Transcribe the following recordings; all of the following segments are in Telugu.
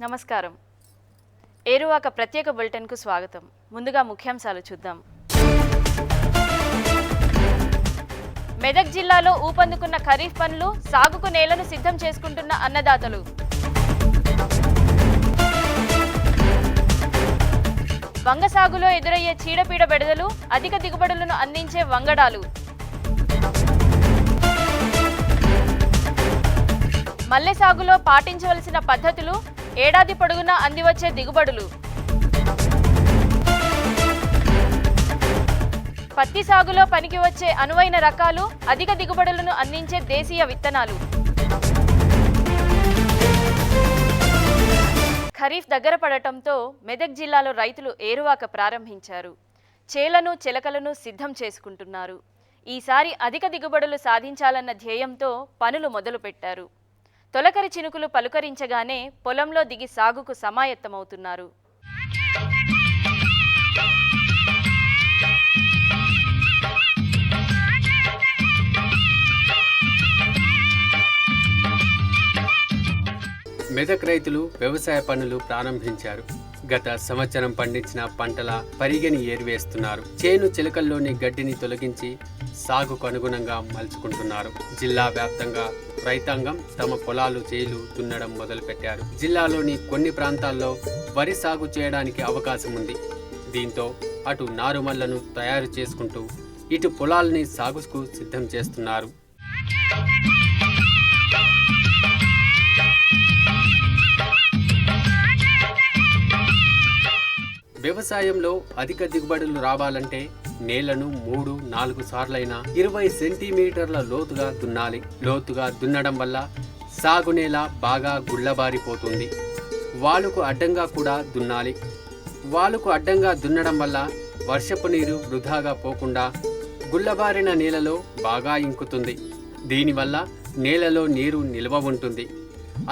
నమస్కారం. ఏరువాక ప్రత్యేక బులెటిన్కు స్వాగతం. ముందుగా ముఖ్యాంశాలు చూద్దాం. మెదక్ జిల్లాలో ఊపందుకున్న ఖరీఫ్ పనులు, సాగుకు నేలను సిద్ధం చేసుకుంటున్న అన్నదాతలు. వంగ సాగులో ఎదురయ్యే చీడపీడ బెడదలు, అధిక దిగుబడులను అందించే వంగడాలు. మల్లె సాగులో పాటించవలసిన పద్ధతులు, ఏడాది పొడుగునా అందివచ్చే దిగుబడులు. పత్తి సాగులో పనికి వచ్చే అనువైన రకాలు, అధిక దిగుబడులను అందించే దేశీయ విత్తనాలు. ఖరీఫ్ దగ్గర పడటంతో మెదక్ జిల్లాలో రైతులు ఏరువాక ప్రారంభించారు. చేలను చెలకలను సిద్ధం చేసుకుంటున్నారు. ఈసారి అధిక దిగుబడులు సాధించాలన్న ధ్యేయంతో పనులు మొదలుపెట్టారు. తొలకరి చినుకులు పలుకరించగానే పొలంలో దిగి సాగుకు సమాయత్తమవుతున్నారు. మెదక్ రైతులు వ్యవసాయ పనులు ప్రారంభించారు. గత సంవత్సరం పండించిన పంటల పరిగెని ఏరివేస్తున్నారు. చేను చిలకల్లోని గడ్డిని తొలగించి సాగుకు అనుగుణంగా మలుచుకుంటున్నారు. జిల్లా వ్యాప్తంగా రైతాంగం తమ పొలాలు చేలు దున్నడం మొదలుపెట్టారు. జిల్లాలోని కొన్ని ప్రాంతాల్లో వరి సాగు చేయడానికి అవకాశం ఉంది. దీంతో అటు నారుమళ్లను తయారు చేసుకుంటూ ఇటు పొలాలని సాగుకు సిద్ధం చేస్తున్నారు. వ్యవసాయంలో అధిక దిగుబడులు రావాలంటే నేలను 3-4 సార్లైనా 20 సెంటీమీటర్ల లోతుగా దున్నాలి. లోతుగా దున్నడం వల్ల సాగునేల బాగా గుళ్ళబారిపోతుంది. వాలుకు అడ్డంగా కూడా దున్నాలి. వాలుకు అడ్డంగా దున్నడం వల్ల వర్షపు నీరు వృధాగా పోకుండా గుళ్ళబారిన నేలలో బాగా ఇంకుతుంది. దీనివల్ల నేలలో నీరు నిల్వ ఉంటుంది.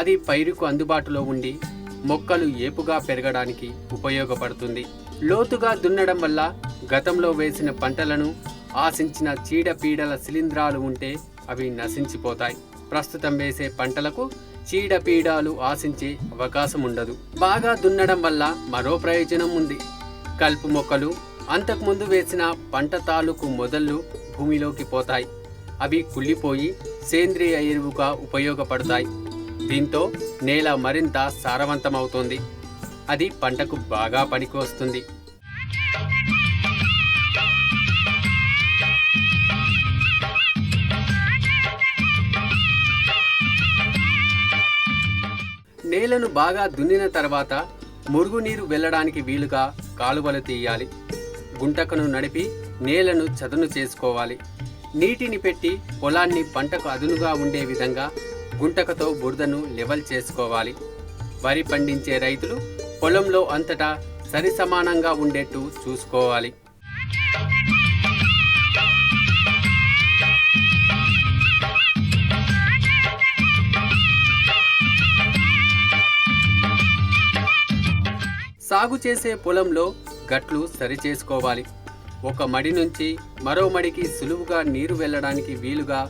అది పైరుకు అందుబాటులో ఉండి మొక్కలు ఏపుగా పెరగడానికి ఉపయోగపడుతుంది. లోతుగా దున్నడం వల్ల గతంలో వేసిన పంటలను ఆశించిన చీడపీడల శిలీంధ్రాలు ఉంటే అవి నశించిపోతాయి. ప్రస్తుతం వేసే పంటలకు చీడపీడాలు ఆశించే అవకాశం ఉండదు. బాగా దున్నడం వల్ల మరో ప్రయోజనం ఉంది. కలుపు మొక్కలు, అంతకుముందు వేసిన పంట తాలూకు మొదళ్ళు భూమిలోకి పోతాయి. అవి కుళ్ళిపోయి సేంద్రియ ఎరువుగా ఉపయోగపడతాయి. దీంతో నేల మరింత సారవంతమవుతుంది. అది పంటకు బాగా పనికొస్తుంది. నేలను బాగా దున్నిన తర్వాత మురుగునీరు వెళ్ళడానికి వీలుగా కాలువలు తీయాలి. గుంటకను నడిపి నేలను చదును చేసుకోవాలి. నీటిని పెట్టి పొలాన్ని పంటకు అదునుగా ఉండే విధంగా గుంటకతో బురదను లెవెల్ చేసుకోవాలి. వరి పండించే రైతులు పొలంలో అంతటా సరిసమానంగా ఉండేట్టు చూసుకోవాలి. సాగు చేసే పొలంలో గట్లు సరిచేసుకోవాలి. ఒక మడి నుంచి మరో మడికి సులువుగా నీరు వెళ్ళడానికి వీలుగా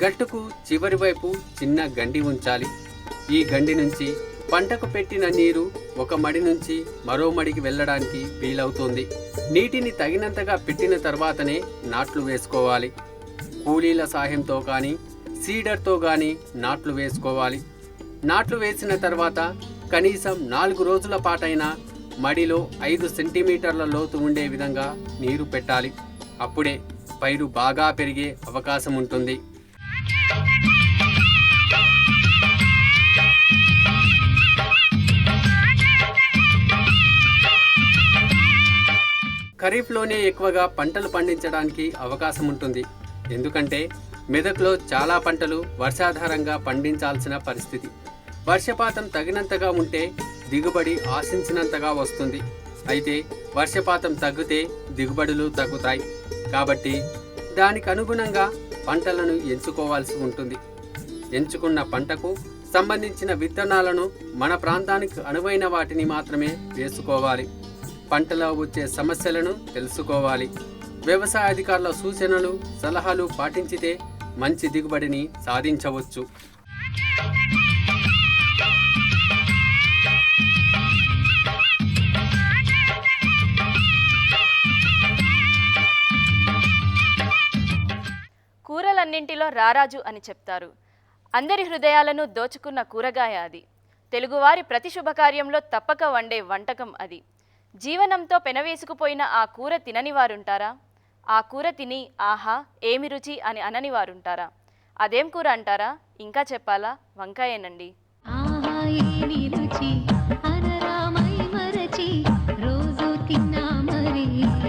గట్టుకు చివరి వైపు చిన్న గండి ఉంచాలి. ఈ గండి నుంచి పంటకు పెట్టిన నీరు ఒక మడి నుంచి మరో మడికి వెళ్ళడానికి వీలవుతుంది. నీటిని తగినంతగా పెట్టిన తర్వాతనే నాట్లు వేసుకోవాలి. కూలీల సాయంతో కానీ సీడర్తో కానీ నాట్లు వేసుకోవాలి. నాట్లు వేసిన తర్వాత కనీసం 4 రోజుల పాటైనా మడిలో 5 సెంటీమీటర్ల లోతు ఉండే విధంగా నీరు పెట్టాలి. అప్పుడే పైరు బాగా పెరిగే అవకాశం ఉంటుంది. ఖరీఫ్లోనే ఎక్కువగా పంటలు పండించడానికి అవకాశం ఉంటుంది. ఎందుకంటే మెదక్లో చాలా పంటలు వర్షాధారంగా పండించాల్సిన పరిస్థితి. వర్షపాతం తగినంతగా ఉంటే దిగుబడి ఆశించినంతగా వస్తుంది. అయితే వర్షపాతం తగ్గితే దిగుబడులు తగ్గుతాయి. కాబట్టి దానికి అనుగుణంగా పంటలను ఎంచుకోవాల్సి ఉంటుంది. ఎంచుకున్న పంటకు సంబంధించిన విత్తనాలను మన ప్రాంతానికి అనువైన వాటిని మాత్రమే వేసుకోవాలి. పంటలో వచ్చే సమస్యలను తెలుసుకోవాలి. వ్యవసాయ అధికారుల సూచనలు, సలహాలు పాటించితే మంచి దిగుబడిని సాధించవచ్చు. కూరలన్నింటిలో రారాజు అని చెప్తారు. అందరి హృదయాలను దోచుకున్న కూరగాయ అది. తెలుగువారి ప్రతి శుభకార్యంలో తప్పక వండే వంటకం అది. జీవనంతో పెనవేసుకుపోయిన ఆ కూర తినని వారుంటారా? ఆ కూర తిని ఆహా ఏమి రుచి అని అనని వారుంటారా? అదేం కూర అంటారా? ఇంకా చెప్పాలా? వంకాయేనండి. ఆహా ఏమి రుచి అనరా మై మరచి రోజు తిన్నా మరి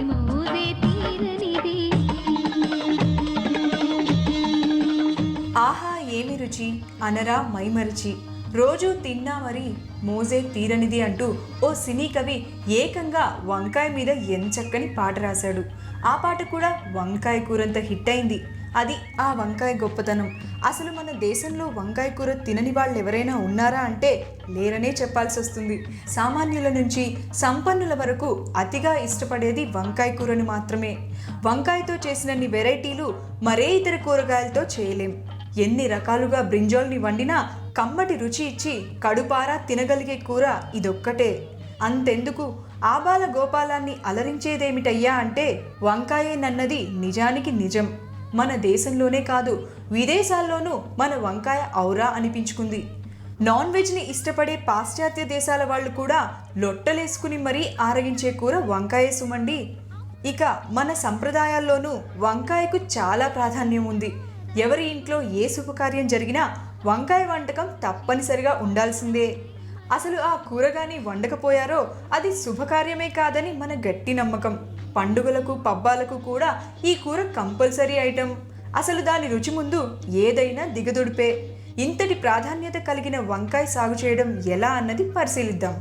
మోదే తీరనిది. ఆహా ఏమి రుచి అనరా మైమరిచి రోజు తిన్నా మరి మోజే తీరనిది అంటూ ఓ సినీ కవి ఏకంగా వంకాయ మీద ఎంచక్కని పాట రాశాడు. ఆ పాట కూడా వంకాయ కూరంత హిట్ అయింది. అది ఆ వంకాయ గొప్పతనం. అసలు మన దేశంలో వంకాయ కూర తినని వాళ్ళు ఎవరైనా ఉన్నారా అంటే లేరనే చెప్పాల్సి వస్తుంది. సామాన్యుల నుంచి సంపన్నుల వరకు అతిగా ఇష్టపడేది వంకాయ కూరని మాత్రమే. వంకాయతో చేసినన్ని వెరైటీలు మరే ఇతర కూరగాయలతో చేయలేం. ఎన్ని రకాలుగా బ్రింజాల్ని వండినా కమ్మటి రుచి ఇచ్చి కడుపారా తినగలిగే కూర ఇదొక్కటే. అంతెందుకు, ఆబాల గోపాలాన్ని అలరించేదేమిటయ్యా అంటే వంకాయేనన్నది నిజానికి నిజం. మన దేశంలోనే కాదు విదేశాల్లోనూ మన వంకాయ ఔరా అనిపించుకుంది. నాన్ వెజ్ని ఇష్టపడే పాశ్చాత్య దేశాల వాళ్ళు కూడా లొట్టలేసుకుని మరీ ఆరగించే కూర వంకాయే సుమండి. ఇక మన సంప్రదాయాల్లోనూ వంకాయకు చాలా ప్రాధాన్యం ఉంది. ఎవరి ఇంట్లో ఏ శుభకార్యం జరిగినా వంకాయ వంటకం తప్పనిసరిగా ఉండాల్సిందే. అసలు ఆ కూరగాని వండకపోయారో అది శుభకార్యమే కాదని మన గట్టి నమ్మకం. పండుగలకు పబ్బాలకు కూడా ఈ కూర కంపల్సరీ ఐటెం. అసలు దాని రుచి ముందు ఏదైనా దిగదుడిపే. ఇంతటి ప్రాధాన్యత కలిగిన వంకాయ సాగు చేయడం ఎలా అన్నది పరిశీలిద్దాం.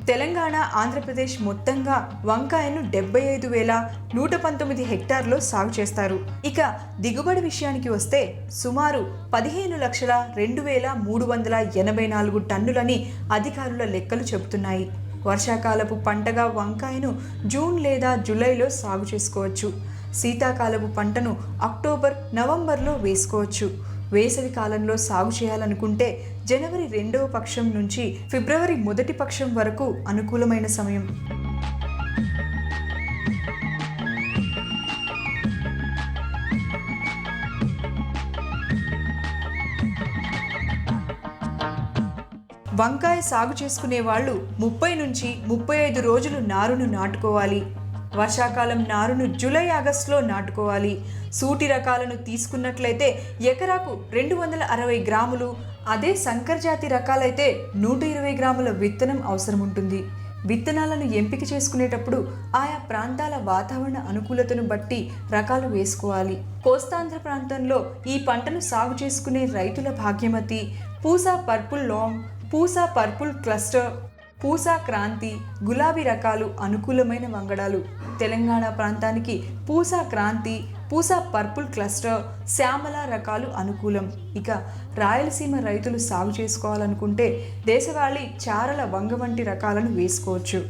తెలంగాణ, ఆంధ్రప్రదేశ్ మొత్తంగా వంకాయను 75,119 హెక్టార్లో సాగు చేస్తారు. ఇక దిగుబడి విషయానికి వస్తే సుమారు 15,02,384 టన్నులని అధికారుల లెక్కలు చెబుతున్నాయి. వర్షాకాలపు పంటగా వంకాయను జూన్ లేదా జూలైలో సాగు చేసుకోవచ్చు. శీతాకాలపు పంటను అక్టోబర్, నవంబర్లో వేసుకోవచ్చు. వేసవి కాలంలో సాగు చేయాలనుకుంటే జనవరి 2వ పక్షం నుంచి ఫిబ్రవరి 1వ పక్షం వరకు అనుకూలమైన సమయం. వంకాయ సాగు చేసుకునే వాళ్ళు 30 నుంచి 35 రోజులు నారును నాటుకోవాలి. వర్షాకాలం నారును జూలై, ఆగస్టులో నాటుకోవాలి. సూటి రకాలను తీసుకున్నట్లయితే ఎకరాకు 260 గ్రాములు, అదే సంకర జాతి రకాలైతే 120 గ్రాముల విత్తనం అవసరం ఉంటుంది. విత్తనాలను ఎంపిక చేసుకునేటప్పుడు ఆయా ప్రాంతాల వాతావరణ అనుకూలతను బట్టి రకాలు వేసుకోవాలి. కోస్తాంధ్ర ప్రాంతంలో ఈ పంటను సాగు చేసుకునే రైతుల Bhagyamati, Pusa purple long, Pusa purple cluster, Pusa Kranti, Gulabi రకాలు అనుకూలమైన వంగడాలు. తెలంగాణ ప్రాంతానికి పూసా క్రాంతి, పూసా పర్పుల్ క్లస్టర్, శ్యామల రకాలు అనుకూలం. ఇక రాయలసీమ రైతులు సాగు చేసుకోవాలనుకుంటే దేశవాళీ, చారల వంగ వంటి రకాలను వేసుకోవచ్చు.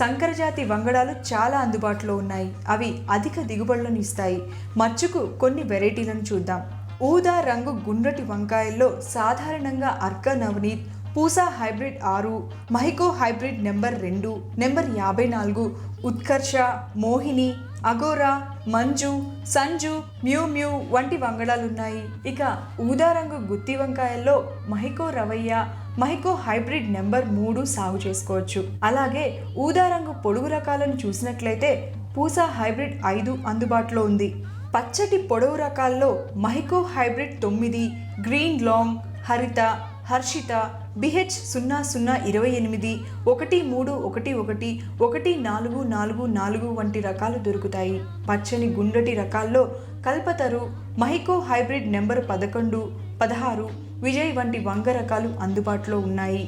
సంకరజాతి వంగడాలు చాలా అందుబాటులో ఉన్నాయి. అవి అధిక దిగుబడులను ఇస్తాయి. మచ్చుకు కొన్ని వెరైటీలను చూద్దాం. ఊదా రంగు గుండ్రటి వంకాయల్లో సాధారణంగా Arka Navneet, Pusa hybrid 6, Mahyco hybrid number 2, number 54, Utkarsha, Mohini, Agora, Manju, Sanju, మ్యూ మ్యూ వంటి వంగడాలున్నాయి. ఇక ఊదా రంగు గుత్తి వంకాయల్లో మహికో రవయ్య, మహికో హైబ్రిడ్ నెంబర్ 3 సాగు చేసుకోవచ్చు. అలాగే ఊదా రంగు పొడుగు రకాలను చూసినట్లయితే పూసా హైబ్రిడ్ 5 అందుబాటులో ఉంది. పచ్చటి పొడవు రకాల్లో మహికో హైబ్రిడ్ 9, గ్రీన్ లాంగ్, హరిత, హర్షిత, BH 0028, 1311, 1444 వంటి రకాలు దొరుకుతాయి. పచ్చని గుండ్రటి రకాల్లో కల్పతరు, మహికో హైబ్రిడ్ నెంబర్ 11, 16, విజయ్ వంటి వంగ రకాలు అందుబాటులో ఉన్నాయి.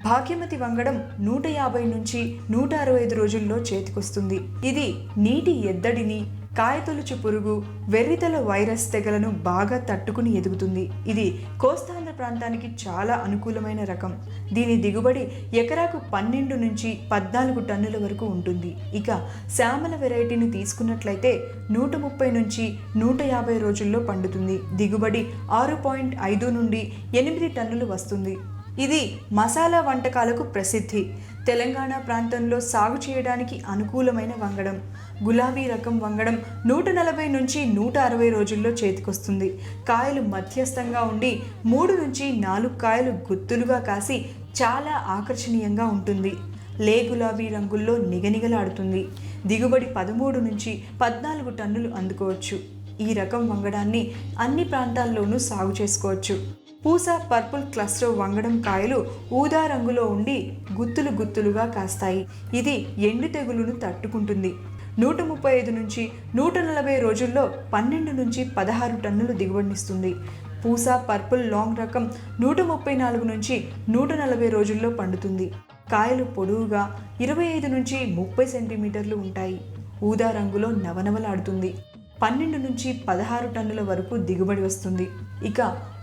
భాగ్యమతి వంగడం 150 నుంచి 165 రోజుల్లో చేతికొస్తుంది. ఇది నీటి ఎద్దడిని, కాయతొలుచు పురుగు, వెర్రితల వైరస్ తెగలను బాగా తట్టుకుని ఎదుగుతుంది. ఇది కోస్తాంధ్ర ప్రాంతానికి చాలా అనుకూలమైన రకం. దీని దిగుబడి ఎకరాకు 12 నుంచి 14 టన్నుల వరకు ఉంటుంది. ఇక శ్యామల వెరైటీని తీసుకున్నట్లయితే 130 నుంచి 150 రోజుల్లో పండుతుంది. దిగుబడి 6.5 నుండి 8 టన్నులు వస్తుంది. ఇది మసాలా వంటకాలకు ప్రసిద్ధి. తెలంగాణ ప్రాంతంలో సాగు చేయడానికి అనుకూలమైన వంగడం. గులాబీ రకం వంగడం 140 నుంచి 160 రోజుల్లో చేతికొస్తుంది. కాయలు మధ్యస్థంగా ఉండి 3 నుంచి 4 కాయలు గుత్తులుగా కాసి చాలా ఆకర్షణీయంగా ఉంటుంది. లే గులాబీ రంగుల్లో నిగనిగలాడుతుంది. దిగుబడి 13 నుంచి 14 టన్నులు అందుకోవచ్చు. ఈ రకం వంగడాన్ని అన్ని ప్రాంతాల్లోనూ సాగు చేసుకోవచ్చు. పూసా పర్పుల్ క్లస్టర్ వంగడం కాయలు ఊదా రంగులో ఉండి గుత్తులు గుత్తులుగా కాస్తాయి. ఇది ఎండు తెగులును తట్టుకుంటుంది. 135 నుంచి 140 రోజుల్లో 12 నుంచి 16 టన్నులు దిగుబడినిస్తుంది. పూసా పర్పుల్ లాంగ్ రకం 134 నుంచి 140 రోజుల్లో పండుతుంది. కాయలు పొడవుగా 25 నుంచి 30 సెంటీమీటర్లు ఉంటాయి. ఊదా రంగులో నవనవలాడుతుంది. 12 నుంచి 16 టన్నుల వరకు దిగుబడి వస్తుంది. ఇక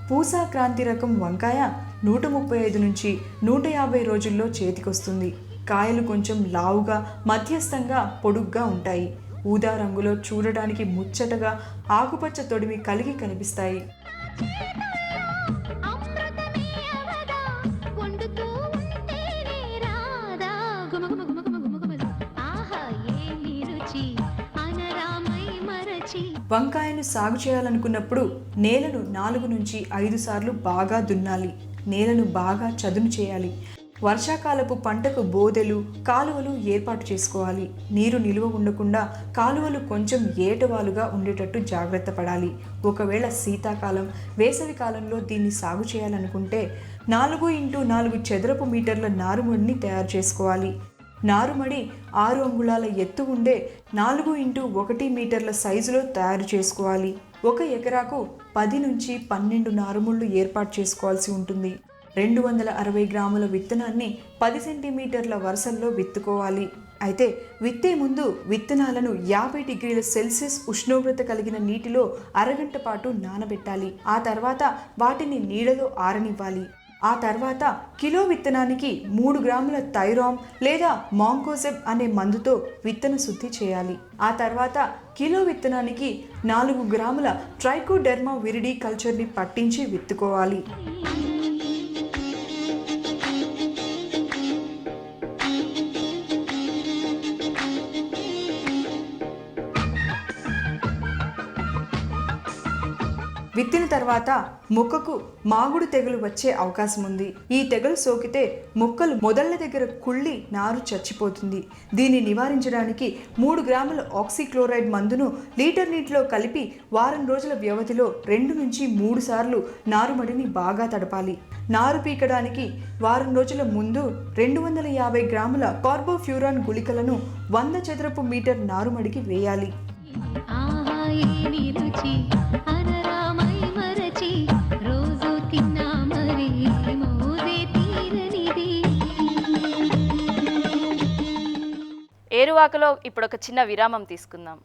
పూసా క్రాంతి రకం వంకాయ 135 నుంచి 150 రోజుల్లో చేతికొస్తుంది. కాయలు కొంచెం లావుగా, మధ్యస్థంగా, పొడుగ్గా ఉంటాయి. ఊదా రంగులో చూడడానికి ముచ్చటగా ఆకుపచ్చ తొడిమి కలిగి కనిపిస్తాయి. వంకాయను సాగు చేయాలనుకున్నప్పుడు నేలను 4 నుంచి 5 సార్లు బాగా దున్నాలి. నేలను బాగా చదును చేయాలి. వర్షాకాలపు పంటకు బోదెలు, కాలువలు ఏర్పాటు చేసుకోవాలి. నీరు నిలువ ఉండకుండా కాలువలు కొంచెం ఏటవాలుగా ఉండేటట్టు జాగ్రత్త పడాలి. ఒకవేళ శీతాకాలం, వేసవి కాలంలో దీన్ని సాగు చేయాలనుకుంటే 4x4 చదరపు మీటర్ల నారుమడిని తయారు చేసుకోవాలి. నారుమడి 6 అంగుళాల ఎత్తు ఉండే 4x1 మీటర్ల సైజులో తయారు చేసుకోవాలి. 1 ఎకరాకు 10 నుంచి 12 నారుముళ్ళు ఏర్పాటు చేసుకోవాల్సి ఉంటుంది. 260 గ్రాముల విత్తనాన్ని 10 సెంటీమీటర్ల వరుసల్లో విత్తుకోవాలి. అయితే విత్తే ముందు విత్తనాలను 50 డిగ్రీల సెల్సియస్ ఉష్ణోగ్రత కలిగిన నీటిలో అరగంట పాటు నానబెట్టాలి. ఆ తర్వాత వాటిని నీడలో ఆరనివ్వాలి. ఆ తర్వాత కిలో విత్తనానికి 3 గ్రాముల థైరామ్ లేదా మాంకోజెబ్ అనే మందుతో విత్తన శుద్ధి చేయాలి. ఆ తర్వాత కిలో విత్తనానికి 4 గ్రాముల ట్రైకోడెర్మా విరిడి కల్చర్ని పట్టించి విత్తుకోవాలి. విత్తిన తర్వాత మొక్కకు మాగుడు తెగులు వచ్చే అవకాశం ఉంది. ఈ తెగులు సోకితే మొక్కలు మొదళ్ల దగ్గర కుళ్ళి నారు చచ్చిపోతుంది. దీన్ని నివారించడానికి 3 గ్రాముల ఆక్సిక్లోరైడ్ మందును లీటర్ నీటిలో కలిపి వారం రోజుల వ్యవధిలో 2 నుంచి 3 సార్లు నారుమడిని బాగా తడపాలి. నారు పీకడానికి వారం రోజుల ముందు 250 గ్రాముల కార్బోఫ్యూరాన్ గుళికలను 100 చదరపు మీటర్ నారుమడికి వేయాలి. ఏరువాకలో ఇప్పుడు ఒక చిన్న విరామం తీసుకుందాం.